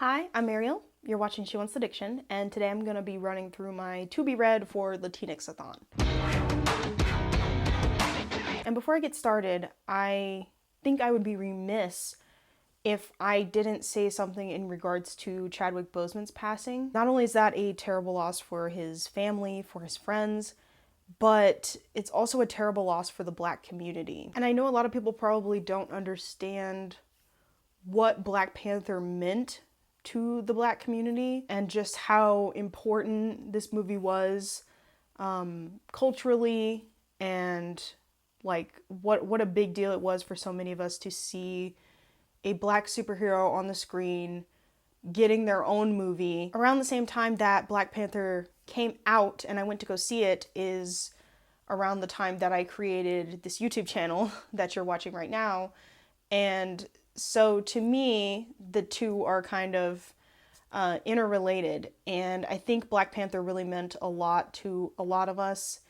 Hi, I'm Ariel. You're watching She Wants the Diction, and today I'm going to be running through my to be read for Latinxathon. And before I get started, I think I would be remiss if I didn't say something in regards to Chadwick Boseman's passing. Not only is that a terrible loss for his family, for his friends, but it's also a terrible loss for the Black community. And I know a lot of people probably don't understand what Black Panther meant to the Black community and just how important this movie was culturally, and like what a big deal it was for so many of us to see a Black superhero on the screen getting their own movie. Around the same time that Black Panther came out and I went to go see it is around the time that I created this YouTube channel that you're watching right now. And so to me, the two are kind of interrelated. And I think Black Panther really meant a lot to a lot of us.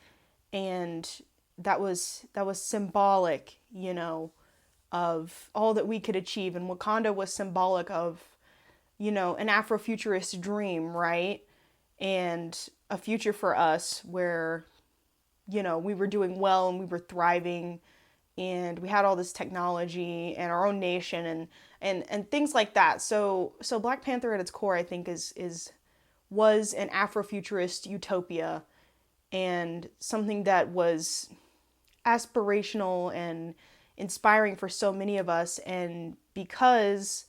And that was symbolic, you know, of all that we could achieve. And Wakanda was symbolic of, you know, an Afrofuturist dream, right? And a future for us where, you know, we were doing well and we were thriving and we had all this technology and our own nation and things like that. So Black Panther at its core, I think, was an Afrofuturist utopia and something that was aspirational and inspiring for so many of us. And because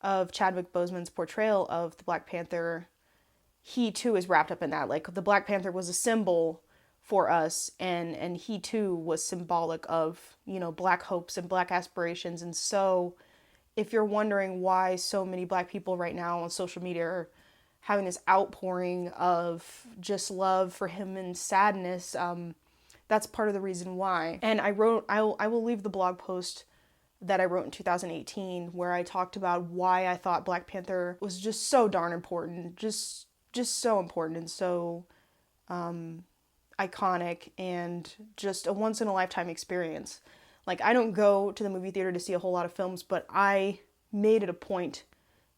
of Chadwick Boseman's portrayal of the Black Panther, he too is wrapped up in that. Like, the Black Panther was a symbol for us, and he too was symbolic of, you know, Black hopes and Black aspirations. And so if you're wondering why so many Black people right now on social media are having this outpouring of just love for him and sadness, that's part of the reason why. And I will leave the blog post that I wrote in 2018 where I talked about why I thought Black Panther was just so darn important, just so important and so iconic and just a once in a lifetime experience. Like, I don't go to the movie theater to see a whole lot of films, but I made it a point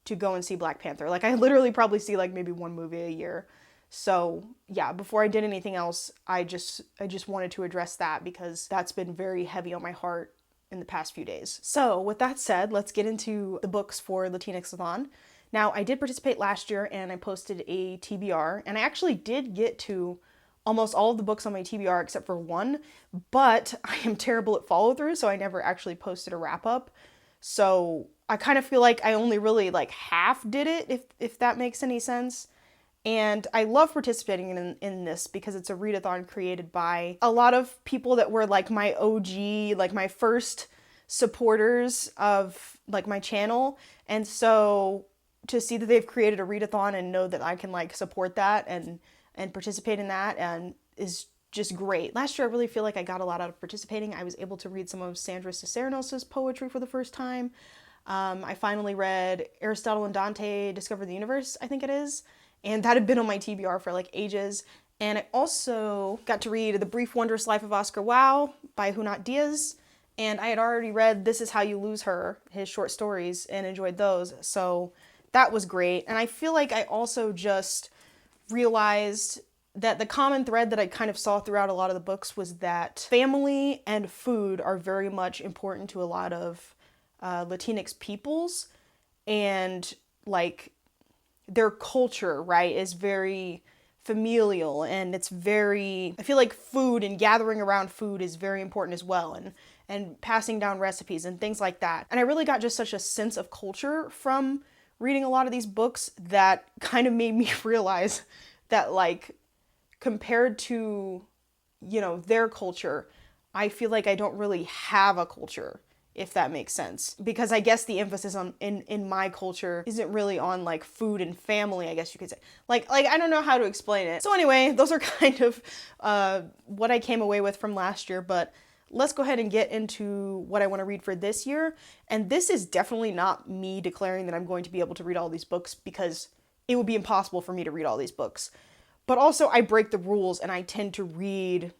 to go and see Black Panther. Like, I literally probably see like maybe one movie a year. So yeah, before I did anything else, I just wanted to address that because that's been very heavy on my heart in the past few days. So with that said, let's get into the books for Latinxathon. Now, I did participate last year and I posted a TBR, and I actually did get to almost all of the books on my TBR except for one, but I am terrible at follow through, so I never actually posted a wrap up. So I kind of feel like I only really like half did it, if that makes any sense. And I love participating in this because it's a readathon created by a lot of people that were like my OG, like my first supporters of like my channel. And so to see that they've created a readathon and know that I can like support that and participate in that and is just great. Last year, I really feel like I got a lot out of participating. I was able to read some of Sandra Cisneros' poetry for the first time. I finally read Aristotle and Dante Discover the Universe, I think it is. And that had been on my TBR for like ages. And I also got to read The Brief Wondrous Life of Oscar Wilde by Junot Díaz. And I had already read This Is How You Lose Her, his short stories, and enjoyed those. So that was great. And I feel like I also just realized that the common thread that I kind of saw throughout a lot of the books was that family and food are very much important to a lot of Latinx peoples, and like their culture, right, is very familial, and it's very, I feel like food and gathering around food is very important as well, and passing down recipes and things like that. And I really got just such a sense of culture from reading a lot of these books that kind of made me realize that, like, compared to, you know, their culture, I feel like I don't really have a culture, if that makes sense. Because I guess the emphasis on in my culture isn't really on like food and family, I guess you could say. Like I don't know how to explain it. So anyway, those are kind of what I came away with from last year, but let's go ahead and get into what I want to read for this year. And this is definitely not me declaring that I'm going to be able to read all these books, because it would be impossible for me to read all these books. But also I break the rules and I tend to read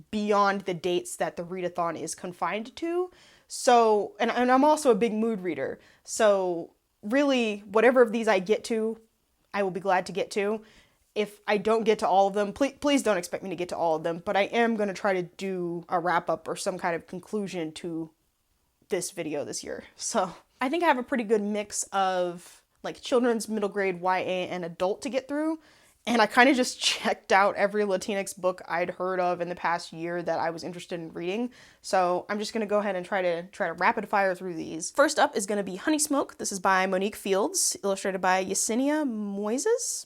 beyond the dates that the readathon is confined to. So, and I'm also a big mood reader. So really, whatever of these I get to, I will be glad to get to. If I don't get to all of them, please don't expect me to get to all of them, but I am going to try to do a wrap-up or some kind of conclusion to this video this year. So I think I have a pretty good mix of like children's, middle grade, YA, and adult to get through. And I kind of just checked out every Latinx book I'd heard of in the past year that I was interested in reading. So I'm just going to go ahead and try to rapid fire through these. First up is going to be Honeysmoke. This is by Monique Fields, illustrated by Yesenia Moises.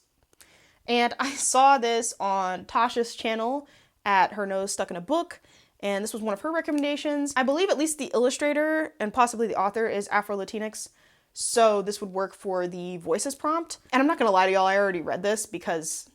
And I saw this on Tasha's channel at Her Nose Stuck in a Book, and this was one of her recommendations. I believe at least the illustrator and possibly the author is Afro-Latinx, so this would work for the voices prompt. And I'm not gonna lie to y'all, I already read this because,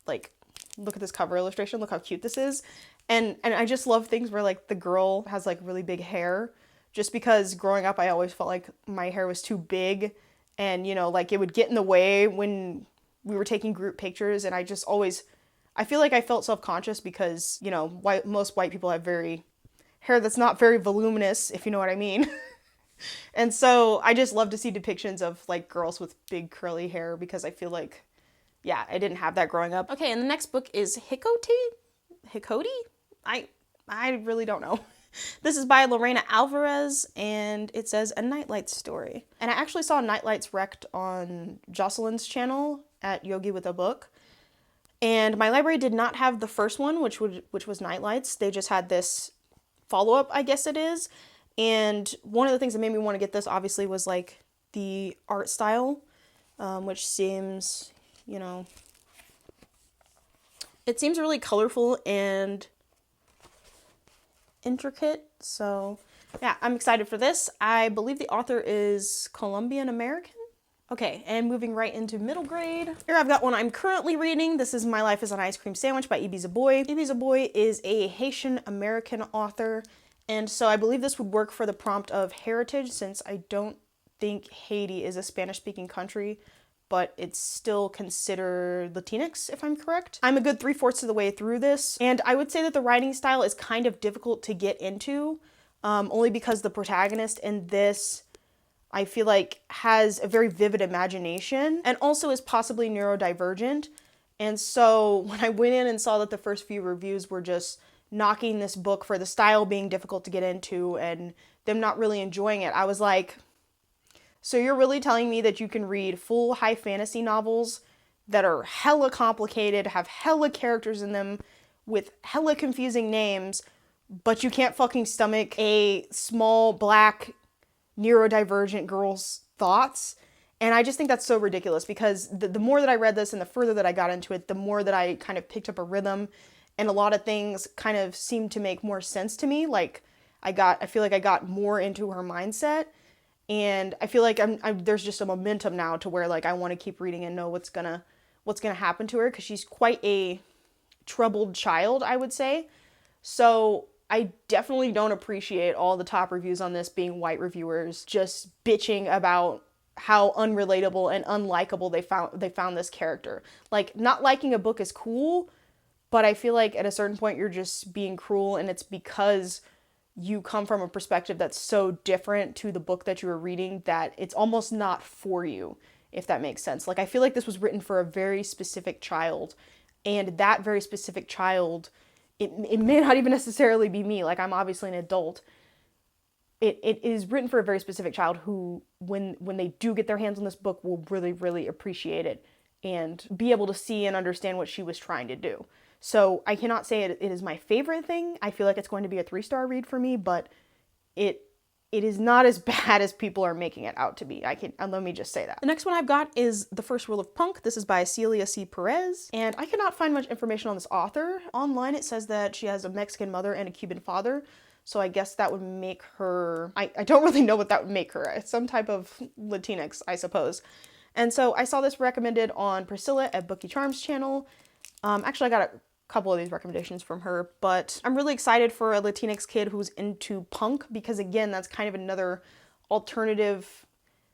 like, look at this cover illustration, look how cute this is. And I just love things where, like, the girl has, like, really big hair, just because growing up I always felt like my hair was too big, and, you know, like, it would get in the way when we were taking group pictures, and I feel like I felt self-conscious because, you know, most white people have hair that's not very voluminous, if you know what I mean. And so I just love to see depictions of like girls with big curly hair because I feel like, yeah, I didn't have that growing up. Okay, and the next book is Hicotea? I really don't know. This is by Lorena Alvarez, and it says A Nightlight Story. And I actually saw Nightlights Wrecked on Jocelyn's channel at Yogi with a Book. And my library did not have the first one, which was Nightlights. They just had this follow-up, I guess it is. And one of the things that made me want to get this, obviously, was, like, the art style, which seems, you know, it seems really colorful and intricate. So, yeah, I'm excited for this. I believe the author is Colombian American. Okay, and moving right into middle grade. Here I've got one I'm currently reading. This is My Life as an Ice Cream Sandwich by Ibi Zoboi. Ibi Zoboi is a Haitian American author, and so I believe this would work for the prompt of heritage, since I don't think Haiti is a Spanish-speaking country, but it's still considered Latinx, if I'm correct. I'm a good 3/4 of the way through this, and I would say that the writing style is kind of difficult to get into, only because the protagonist in this, I feel like, has a very vivid imagination and also is possibly neurodivergent. And so when I went in and saw that the first few reviews were just knocking this book for the style being difficult to get into and them not really enjoying it, I was like, so you're really telling me that you can read full high fantasy novels that are hella complicated, have hella characters in them with hella confusing names, but you can't fucking stomach a small black neurodivergent girl's thoughts? And I just think that's so ridiculous, because the more that I read this and the further that I got into it, the more that I kind of picked up a rhythm, and a lot of things kind of seemed to make more sense to me. Like, I feel like I got more into her mindset, and I feel like there's just a momentum now to where, like, I want to keep reading and know what's gonna happen to her, because she's quite a troubled child, I would say. So I definitely don't appreciate all the top reviews on this being white reviewers just bitching about how unrelatable and unlikable they found this character. Like, not liking a book is cool, but I feel like at a certain point you're just being cruel, and it's because you come from a perspective that's so different to the book that you were reading that it's almost not for you, if that makes sense. Like, I feel like this was written for a very specific child, and that very specific child, it may not even necessarily be me. Like, I'm obviously an adult. It is written for a very specific child who, when they do get their hands on this book, will really, really appreciate it and be able to see and understand what she was trying to do. So I cannot say it is my favorite thing. I feel like it's going to be a 3-star read for me, but it is not as bad as people are making it out to be. Let me just say that. The next one I've got is The First Rule of Punk. This is by Celia C. Perez, and I cannot find much information on this author. Online it says that she has a Mexican mother and a Cuban father, so I guess that would make her, I don't really know what that would make her. It's some type of Latinx, I suppose. And so I saw this recommended on Priscilla at Bookie Charms channel. Actually, I got a couple of these recommendations from her, but I'm really excited for a Latinx kid who's into punk, because again, that's kind of another alternative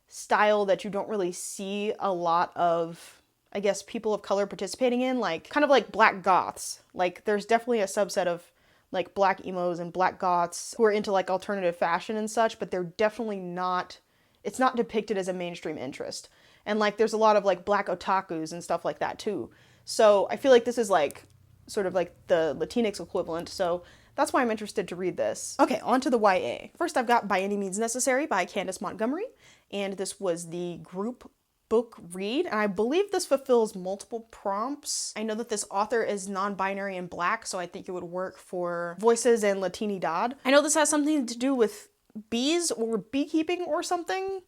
style that you don't really see a lot of, I guess, people of color participating in, like kind of like black goths. Like, there's definitely a subset of like black emos and black goths who are into like alternative fashion and such, but they're definitely not it's not depicted as a mainstream interest. And like there's a lot of like black otakus and stuff like that too. So I feel like this is like sort of like the Latinx equivalent. So that's why I'm interested to read this. Okay, on to the YA. First I've got By Any Means Necessary by Candice Montgomery. And this was the group book read, and I believe this fulfills multiple prompts. I know that this author is non-binary and black, so I think it would work for Voices and Latinidad. I know this has something to do with bees or beekeeping or something.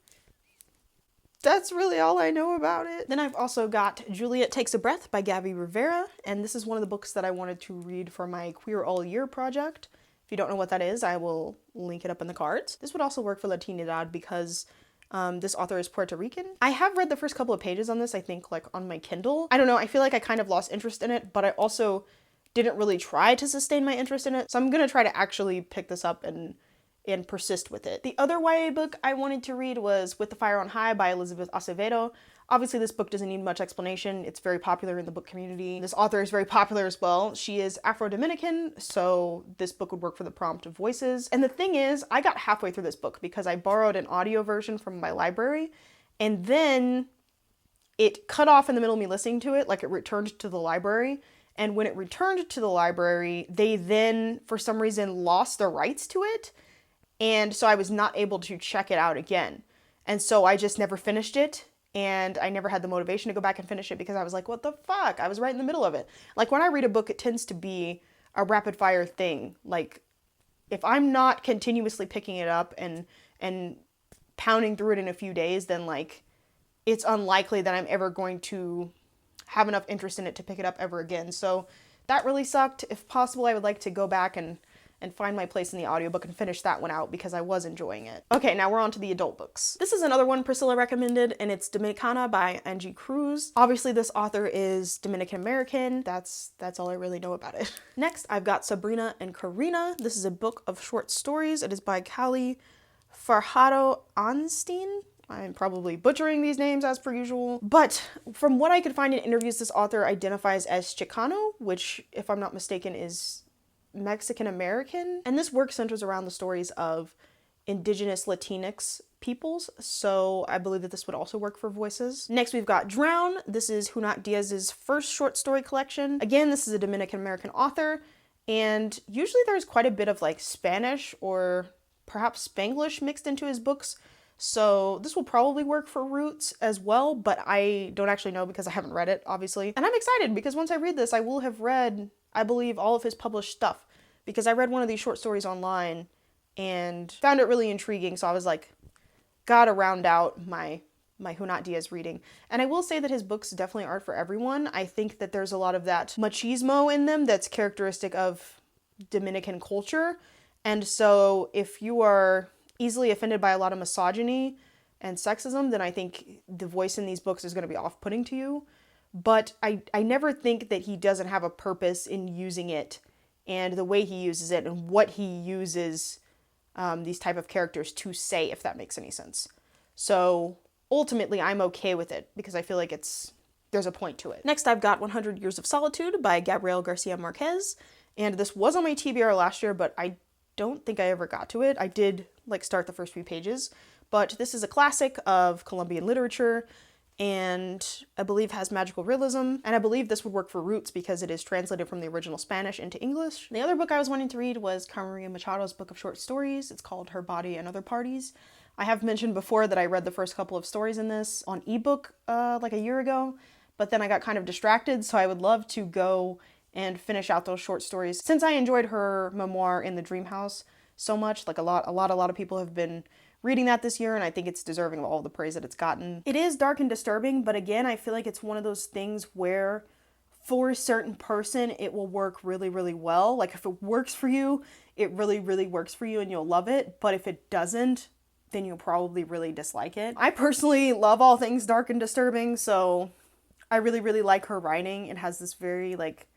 That's really all I know about it. Then I've also got Juliet Takes a Breath by Gabby Rivera, and this is one of the books that I wanted to read for my Queer All Year project. If you don't know what that is, I will link it up in the cards. This would also work for Latinidad because this author is Puerto Rican. I have read the first couple of pages on this, I think, like on my Kindle. I don't know, I feel like I kind of lost interest in it, but I also didn't really try to sustain my interest in it. So I'm gonna try to actually pick this up and persist with it. The other YA book I wanted to read was With the Fire on High by Elizabeth Acevedo. Obviously this book doesn't need much explanation. It's very popular in the book community. This author is very popular as well. She is Afro-Dominican, so this book would work for the prompt of Voices. And the thing is, I got halfway through this book because I borrowed an audio version from my library, and then it cut off in the middle of me listening to it, like it returned to the library. And when it returned to the library, they then, for some reason, lost the rights to it. And so I was not able to check it out again. And so I just never finished it. And I never had the motivation to go back and finish it because I was like, what the fuck? I was right in the middle of it. Like when I read a book, it tends to be a rapid fire thing. Like if I'm not continuously picking it up and pounding through it in a few days, then like it's unlikely that I'm ever going to have enough interest in it to pick it up ever again. So that really sucked. If possible, I would like to go back and find my place in the audiobook and finish that one out because I was enjoying it. Okay, now we're on to the adult books. This is another one Priscilla recommended, and it's Dominicana by Angie Cruz. Obviously, this author is Dominican American. That's all I really know about it. Next, I've got Sabrina and Karina. This is a book of short stories. It is by Callie Fajardo-Anstine. I'm probably butchering these names as per usual, but from what I could find in interviews, this author identifies as Chicano, which, if I'm not mistaken, is Mexican American. And this work centers around the stories of indigenous Latinx peoples, so I believe that this would also work for Voices. Next, we've got Drown. This is Junot Díaz's first short story collection. Again, this is a Dominican American author, and usually there's quite a bit of like Spanish or perhaps Spanglish mixed into his books. So this will probably work for Roots as well, but I don't actually know because I haven't read it, obviously. And I'm excited because once I read this, I will have read, I believe, all of his published stuff, because I read one of these short stories online and found it really intriguing. So I was like, gotta round out my Junot Díaz reading. And I will say that his books definitely aren't for everyone. I think that there's a lot of that machismo in them that's characteristic of Dominican culture. And so if you are easily offended by a lot of misogyny and sexism, then I think the voice in these books is going to be off-putting to you. But I never think that he doesn't have a purpose in using it, and the way he uses it and what he uses these type of characters to say, if that makes any sense. So ultimately, I'm okay with it because I feel like there's a point to it. Next, I've got 100 Years of Solitude by Gabriel Garcia Marquez, and this was on my TBR last year, but I don't think I ever got to it. I did like start the first few pages, but this is a classic of Colombian literature, and I believe has magical realism, and I believe this would work for Roots because it is translated from the original Spanish into English. The other book I was wanting to read was Carmen Machado's book of short stories. It's called Her Body and Other Parties. I have mentioned before that I read the first couple of stories in this on ebook like a year ago, but then I got kind of distracted, so I would love to go and finish out those short stories. Since I enjoyed her memoir In the Dream House so much, like a lot of people have been reading that this year, and I think it's deserving of all the praise that it's gotten. It is dark and disturbing, but again, I feel like it's one of those things where for a certain person, it will work really, really well. Like if it works for you, it really, really works for you and you'll love it. But if it doesn't, then you'll probably really dislike it. I personally love all things dark and disturbing, so I really, really like her writing. It has this very like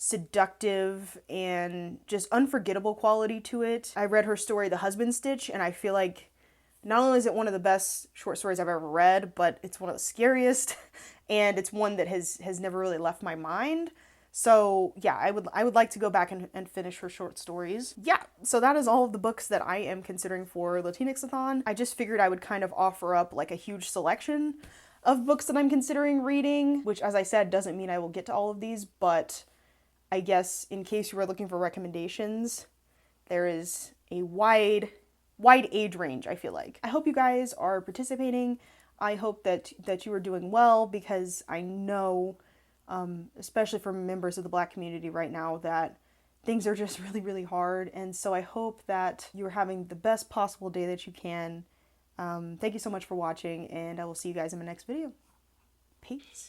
seductive and just unforgettable quality to it. I read her story, The Husband Stitch, and I feel like not only is it one of the best short stories I've ever read, but it's one of the scariest, and it's one that has never really left my mind. So yeah, I would like to go back and finish her short stories. Yeah, so that is all of the books that I am considering for Latinxathon. I just figured I would kind of offer up like a huge selection of books that I'm considering reading, which, as I said, doesn't mean I will get to all of these, but I guess in case you are looking for recommendations, there is a wide age range, I feel like. I hope you guys are participating. I hope that you are doing well, because I know, especially for members of the Black community right now, that things are just really, really hard. And so I hope that you're having the best possible day that you can. Thank you so much for watching, and I will see you guys in my next video. Peace.